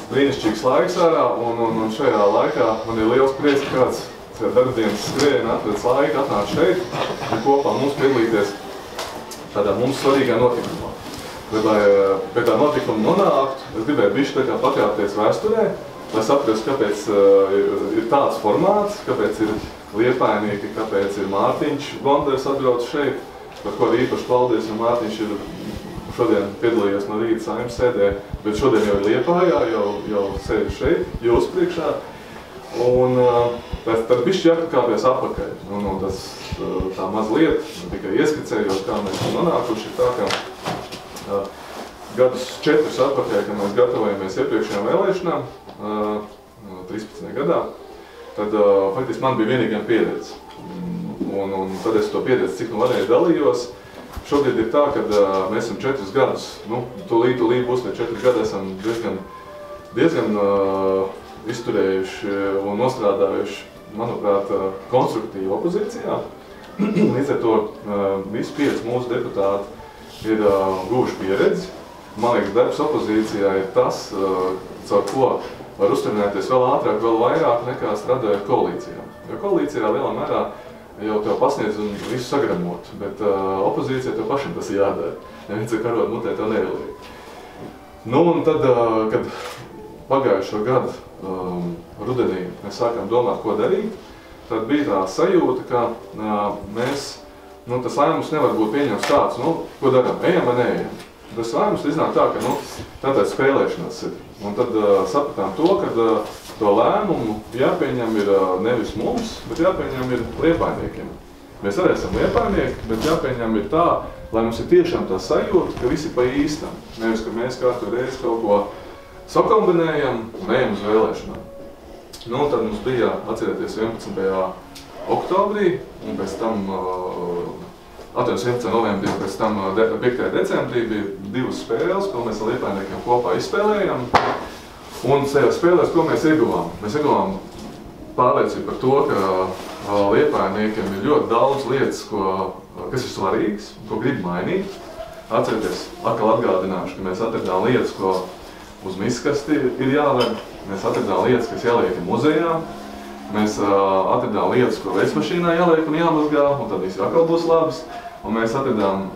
brīnišķīgs laiks ārā, un šajā laikā man ir liels prieks, ka kāds darbdienas skrieni atvedis laiku, atnāc šeit un kopā mums piedalīties tādā mums svarīgā notikumā. Bet, lai pie tā notikuma nonāktu, es gribēju bišķi tā kā pakāpties vēsturē, lai saprastu, kāpēc ir tāds formāts, kāpēc ir Liepainieki, kāpēc ir Mārtiņš Bonders atbrauc šeit, par ko arī īpaši paldies, jo Mārtiņš ir šodien piedalījies no rīta Saeimas sēdē, bet šodien jau ir Liepājā, jau sēdi šeit, jūs priekšā. Un tad bišķi jākāpjas apakaļ. Un tas tā mazliet, tikai ieskicējot, kā mēs nonākuši tā, ka gadus 4 atpakaļ, kad mēs gatavojamies iepriekšējām vēlēšanām, 13. gadā, tad faktiski man bija vienīgiem pieredze. Un tad es to pieredzi, cik nu varēju, dalījos. Šobrīd ir tā, ka mēs esam 4 gadus, tūlīt būs ne 4 gadi, esam diezgan izturējuši un nostrādājuši, manuprāt, konstruktīvu opozīcijā. Līdz ar to visi 5 mūsu deputāti ir guvuši pieredzi. Man liekas, darbs opozīcijā ir tas, caur ko var uztrenēties vēl ātrāk, vēl vairāk nekā strādājot koalīcijā. Jo koalīcijā lielā mērā jau tev pasniedz un visu sagramot, bet opozīcijā tev pašam tas ir jādara. Neviens ar karodu mutē tev neieliek. Nu un tad, kad pagājušo gadu rudenī mēs sākām domāt, ko darīt, tad bija tā sajūta, ka mēs, tas lēmums nevar būt pieņemts tāds, ko darām, ejam vai neejam. Tas lēmums iznāk tā, ka tātad spēlēšanās ir. Un tad sapratām to, ka to lēmumu jāpieņem ir nevis mums, bet jāpieņem ir Liepainiekiem. Mēs arī esam Liepainieki, bet jāpieņem ir tā, lai mums ir tiešām tā sajūta, ka visi pa īstam. Nevis, ka mēs katru reizi kaut ko sakombinējam un ejam uz vēlēšanām. Tad mums bija, atcerieties, 11. oktobrī, un pēc tam 11. novembrī, pēc tam 5. decembrī bija 2 spēles, ko mēs ar Liepainiekiem kopā izspēlējam. Un tajās spēlēs, ko mēs ieguvām? Mēs ieguvām pārliecību par to, ka Liepainiekiem ir ļoti daudz lietas, kas ir svarīgas, ko grib mainīt. Atcerieties, atkal atgādināšu, ka mēs atradām lietas, ko uz miskasti ir jāved. Mēs atradām lietas, kas jāliek muzejā. Mēs atradām lietas, ko veidsmašīnā jāliek un jāmazgā, un tad viss atkal būs labs. Un mēs atradām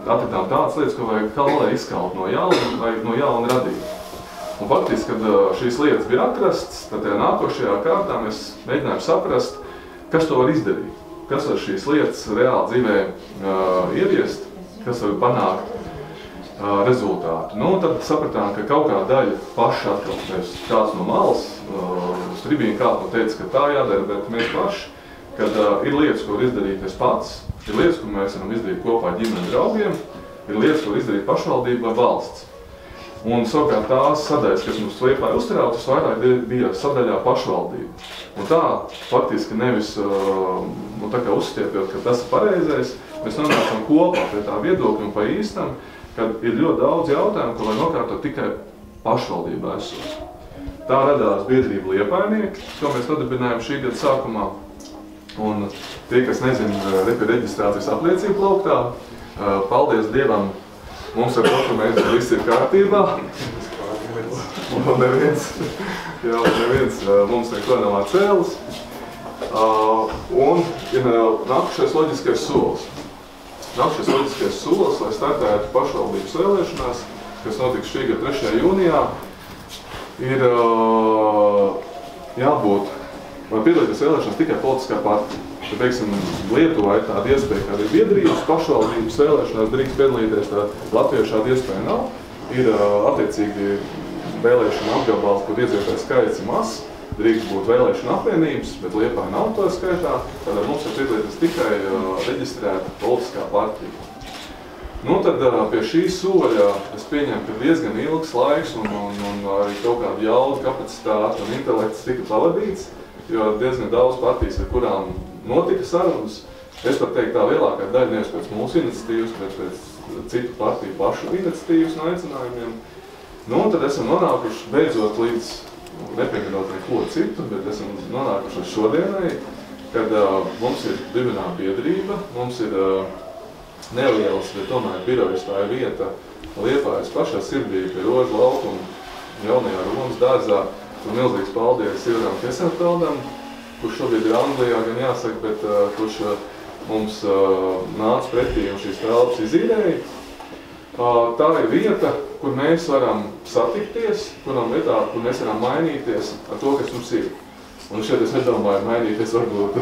tādas lietas, ko vajag kalē izkalt no jauna vai no jauna radīt. Un faktiski, kad šīs lietas bija atrastas, tad tajā nākošajā kārtā mēs mēģinājām saprast, kas to var izdarīt. Kas var šīs lietas reāli dzīvē ieviest, kas var panākt rezultātu. Tad sapratām, ka kaut kā daļa paši atkal, kāds no malas, uz tribīnu kāds teica, ka tā jādara, bet mēs paši, kad ir lietas, ko var izdarīt es pats, ir lietas, ko mēs varam izdarīt kopā ģimeni draugiem, ir lietas, ko var izdarīt pašvaldība vai valsts. Un savukārt tās sadaļas, kas mums Liepāja uztrauc, tas vairāk bija sadaļā pašvaldība. Un tā faktiski nevis tā kā uzstiepjot, ka tas ir pareizais, mēs nonācam kopā pie tā viedokļa un pa īstam, kad ir ļoti daudz jautājumu, ko var nokārtot tikai pašvaldībā esot. Tā radās biedrība Liepainieki, ko mēs nodibinājām šī gada sākumā. Un tie, kas nezina, pie reģistrācijas apliecību plauktā, paldies Dievam, mums ar dokumentu viss ir kārtībā. Un neviens mums neko nav atcēlis. Un ir nākušais loģiskais solis. Nākušais solis, lai startētu pašvaldības vēlēšanās, kas notiks šī gada 3. jūnijā, ir jābūt, vai piedalīties vēlēšanās tikai politiskā partija. Tad, teiksim, Lietuvā ir tāda iespēja, kāda ir biedrības, pašvaldības vēlēšanās drīkst piedalīties, tā Latvijā šāda iespēja nav. Ir attiecīgi vēlēšana apgabals, kur iedzīvotāju skaits ir mazs, drīkst būt vēlēšana apvienības, bet Liepāja nav to skaitā, tad mums ir piedalīties tikai reģistrēta politiskā partija. Tad pie šī soļa es pieņemu, ka diezgan ilgs laiks un arī kaut kādu jaudu kapacitāti un intelekts tika pavadīts, jo diezgan daudz partijas, ar kurām notika sarunas. Es pat teiktu, tā lielākā daļa nevis pēc mūsu iniciatīvas, bet pēc citu partiju pašu iniciatīvas un aicinājumiem. Tad esam nonākuši beidzot līdz, nepieminot neko citu, bet esam nonākuši līdz šodienai, kad mums ir dibināta biedrība, mums ir nelielas, bet tomēr birojas, tā ir vieta Liepājas pašā sirdī pie Rožu laukuma jaunajā Romas mums dārzā. Un milzīgs paldies Ivaram Kesenfeldam, kurš šobrīd ir Anglijā, gan jāsaka, bet kurš mums nāca pretī un šīs telpas izīrēja. Tā ir vieta, kur mēs varam satikties, kur mēs varam mainīties ar to, kas mums ir. Un šeit es nedomāju mainīties varbūt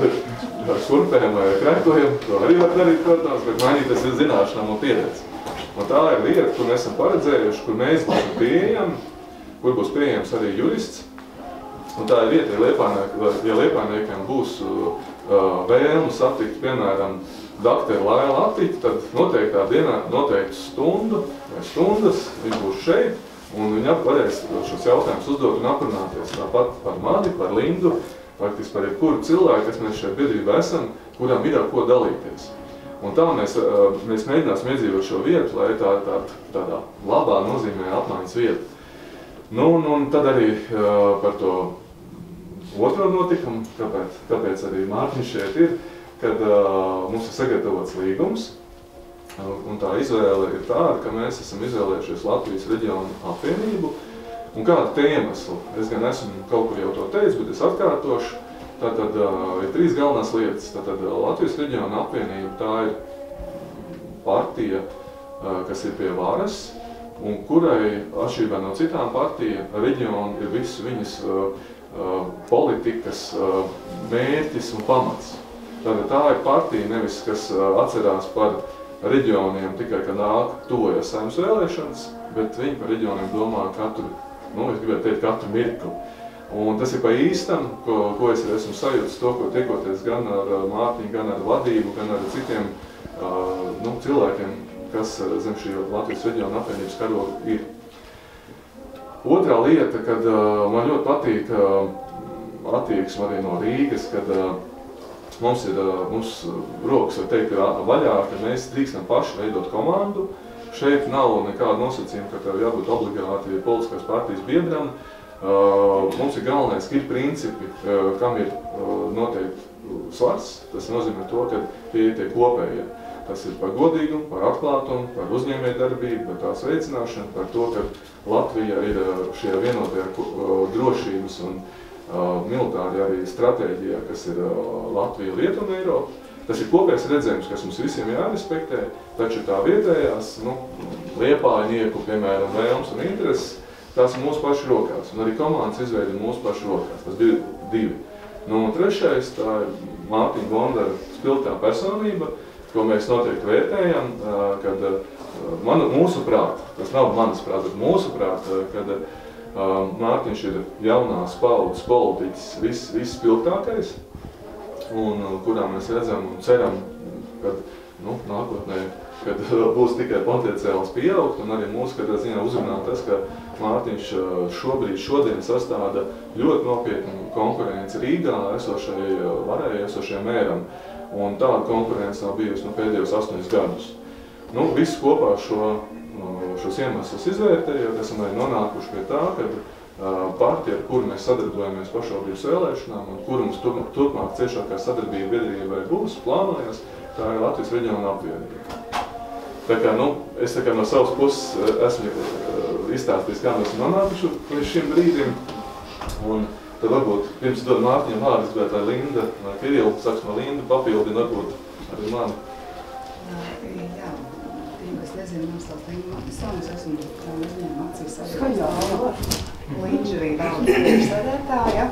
ar šurpēm vai krētojiem, to arī var darīt, protams, bet mainīties ir zināšanām un pieredzi. Un tā ir lieta, kur mēs esam paredzējuši, kur mēs būsim pieejami, kur būs pieejams arī jurists. Un tā ir vieta, ja liepājniekiem būs vēlme satikt, piemēram, doktoru Lailu Latiķu, tad noteiktā dienā, noteikti stundu vai stundas viņš būs šeit, un viņa varēs šos jautājumus uzdot un aprunāties. Tāpat par mani, par Lindu, faktiski par jebkuru cilvēku, kas mēs šeit biedrībā esam, kuram ir ar ko dalīties. Un tā mēs mēģināsim iedzīvot šo vietu, lai tādā labā nozīmē apmaiņas vieta. Nu, un tad arī par to otro notikumu, kāpēc arī Mārtiņš šeit ir, kad mums ir sagatavots līgums, un tā izvēle ir tāda, ka mēs esam izvēlējušies Latvijas reģionu apvienību. Un kāda te iemesla? Es gan esmu kaut kur jau to teicu, bet es atkārtošu. Tātad ir 3 galvenās lietas. Tātad Latvijas reģiona apvienība, tā ir partija, kas ir pie varas, un kurai, atšķirībā no citām partijām, reģioni ir visu viņas politikas mērķis un pamats. Tātad tā ir partija, nevis kas atcerās par reģioniem tikai, kad tuvojas saimnes vēlēšanas, bet viņi par reģioniem domā katru, es gribētu teikt, katru mirkli. Un tas ir pa īstam, ko es arī esmu sajūtis to, ko tiekoties gan ar Mārtiņu, gan ar vadību, gan ar citiem cilvēkiem, kas zem šī Latvijas reģiona apvienības karoga ir. Otrā lieta, kad man ļoti patīk attieksme arī no Rīgas, kad mums rokas, var teikt, ir vaļā, ka mēs drīkstam paši veidot komandu. Šeit nav nekāda nosacījuma, ka tev jābūt obligāti politiskās partijas biedram. Mums ir galvenais, ka ir principi, kam ir noteikti svars. Tas nozīmē to, ka tie ir tie kopējie. Tas ir par godīgumu, par atklātumu, par uzņēmējdarbību, par tās veicināšanu, par to, ka Latvija ir šajā vienotajā drošības un militāri arī stratēģijā, kas ir Latvija, Lietuva un Eiropa. Tas ir kopējs redzējums, kas mums visiem jārespektē, taču tā vietējās, liepājnieku, piemēram, vēlmes un intereses, tās ir mūsu pašu rokās, un arī komandas izveida mūsu pašu rokās. Tas bija 2. Un trešais, tā ir Mārtiņa Bondara spilgtā personība, ko mēs noteikti vērtējam, kad mūsuprāt, tas nav manas prāt, bet mūsuprāt, kad Mārtiņš ir jaunās paudzes politiķis visspilgtākais, un kurā mēs redzam un ceram, kad nākotnē, kad būs tikai potenciāls pieaugt, un arī mūsu katrā ziņā uzrunā tas, ka Mārtiņš šodien sastāda ļoti nopietnu konkurenci Rīgā esošai varai, esošajam mēram, un tāda konkurence nav bijusi pēdējos 8 gadus. Viss kopā šos iemeslus izvērtējot, esam arī nonākuši pie tā, ka partija, ar kuru mēs sadarbojamies pašvaldības vēlēšanām un kuru mums turpmāk ciešākā sadarbība biedrībai būs, plānojas, tā ir Latvijas reģiona apvienība. Tā kā, es no savas puses esmu izstāstījis, kā mēs nonākuši līdz šim brīdim. Un tad varbūt pirms dod Mārtiņam vārdu, es gribētu, lai Linda, vai Kirila, sāks no Linda, papildina varbūt arī mani. Jā, tiem, kas nezinu, mums tā Linda Matisons, esmu uzņēma akcijas sabiedrības Linda arī daudz priekšsēdētāja.